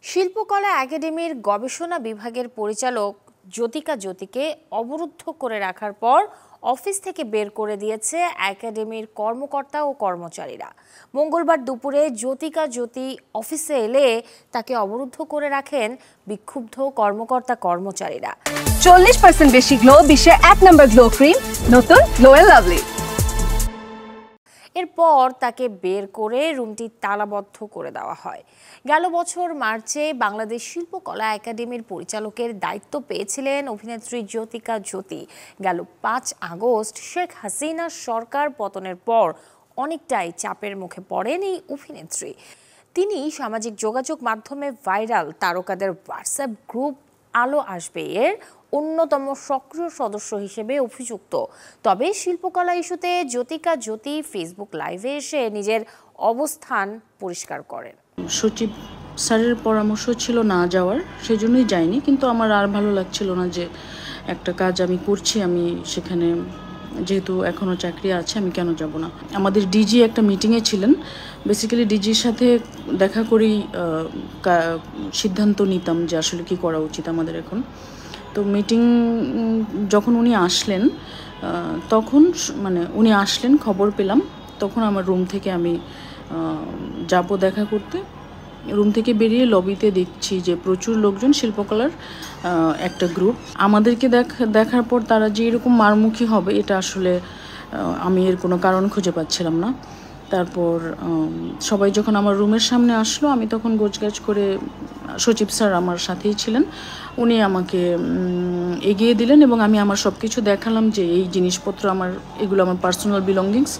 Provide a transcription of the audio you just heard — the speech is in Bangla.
শিল্পকলা একাডেমির গবেষণা বিভাগের পরিচালক জ্যোতিকা জ্যোতিকে অবরুদ্ধ করে রাখার পর অফিস থেকে বের করে দিয়েছে একাডেমির কর্মকর্তা ও কর্মচারীরা। মঙ্গলবার দুপুরে জ্যোতিকা জ্যোতি অফিসে এলে তাকে অবরুদ্ধ করে রাখেন বিক্ষুব্ধ কর্মকর্তা কর্মচারীরা। 40% বেশি গ্লো, বিশ্বের 1 নম্বর গ্লো ক্রিম, নতুন গ্লো এন্ড লাভলি। এরপর তাকে বের করে রুমটি তালাবদ্ধ করে দেওয়া হয়। গেল বছর মার্চে বাংলাদেশ শিল্পকলা একাডেমির পরিচালকের দায়িত্ব পেয়েছিলেন অভিনেত্রী জ্যোতিকা জ্যোতি। গেল 5 আগস্ট শেখ হাসিনার সরকার পতনের পর অনেকটাই চাপের মুখে পড়েন এই অভিনেত্রী। তিনি সামাজিক যোগাযোগ মাধ্যমে ভাইরাল তারকাদের হোয়াটসঅ্যাপ গ্রুপ আলো আসবে এর অন্যতম সক্রিয় সদস্য হিসেবে অভিযুক্ত। তবে শিল্পকলা ইস্যুতে জ্যোতিকা জ্যোতি ফেসবুক লাইভে এসে নিজের অবস্থান পরিষ্কার করেন। সচিব স্যারের পরামর্শ ছিল না যাওয়ার, সেজন্যই যাইনি। কিন্তু আমার আর ভালো লাগছিল না যে একটা কাজ আমি করছি, আমি সেখানে যেহেতু এখনও চাকরি আছে আমি কেন যাব না। আমাদের ডিজি একটা মিটিংয়ে ছিলেন, বেসিক্যালি ডিজির সাথে দেখা করেই সিদ্ধান্ত নিতাম যে আসলে কি করা উচিত আমাদের এখন। তো মিটিং যখন উনি আসলেন তখন উনি আসলেন, খবর পেলাম, তখন আমার রুম থেকে আমি যাব দেখা করতে। রুম থেকে বেরিয়ে লবিতে দেখছি যে প্রচুর লোকজন, শিল্পকলার একটা গ্রুপ। আমাদেরকে দেখার পর তারা যে এরকম মারমুখী হবে এটা আসলে আমি এর কোনো কারণ খুঁজে পাচ্ছিলাম না। তারপর সবাই যখন আমার রুমের সামনে আসলো, আমি তখন গোছগাছ করে, সচিব স্যার আমার সাথেই ছিলেন, উনি আমাকে এগিয়ে দিলেন এবং আমি আমার সব কিছু দেখালাম যে এই জিনিসপত্র এগুলো আমার পার্সোনাল বিলঙ্গিংস।